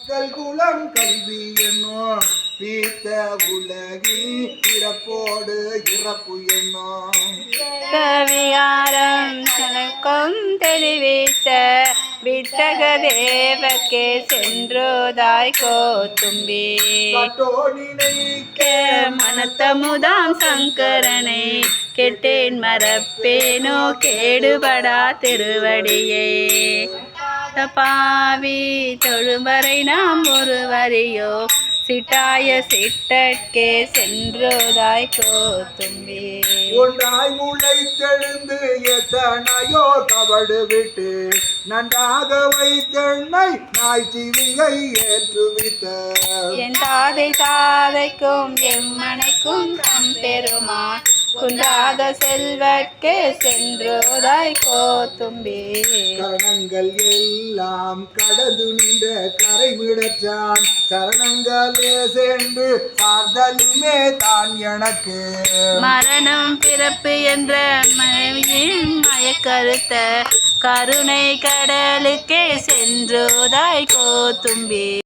குலம் கல்வி என்னும் பீத்த உலகில் பிறப்போடு இறப்பு என்னும் விகாரம் தனக்கும் தெளிவித்த விட்டக தேவர்க்கே சென்றோதாய் கோத்தும்பி மனத்தமுதாம் சங்கரனை கெட்டேன் மறப்பேனோ கேடுபடா திருவடியே பாவி தொழுவரை நாம் ஒருவரையோ சிட்டாய சிட்டக்கே சென்றோதாய் கோத்தும்பி ஒன்றாய் முளைத்தெழுந்து எத்தனையோ கவடு விட்டு நன்றாக வைத்தெண்ணை நாய் சிவிகை ஏற்றுவித்த என் தாதை தாதைக்கும் எம்மனைக்கும் தம் பெருமா குன்றாக செல்வர்க்கே சென்றோதாய் கோத்தும்பி கரணங்கள் எல்லாம் கடந்து நின்ற கரைவிடச்சான் சரணங்களே சென்று சார்தலுமே தான் எனக்கு மரணம் பிறப்பு என்ற மனைவியின் மயக்கருத்த கருணை கடலுக்கே சென்றோதாய் கோத்தும்பி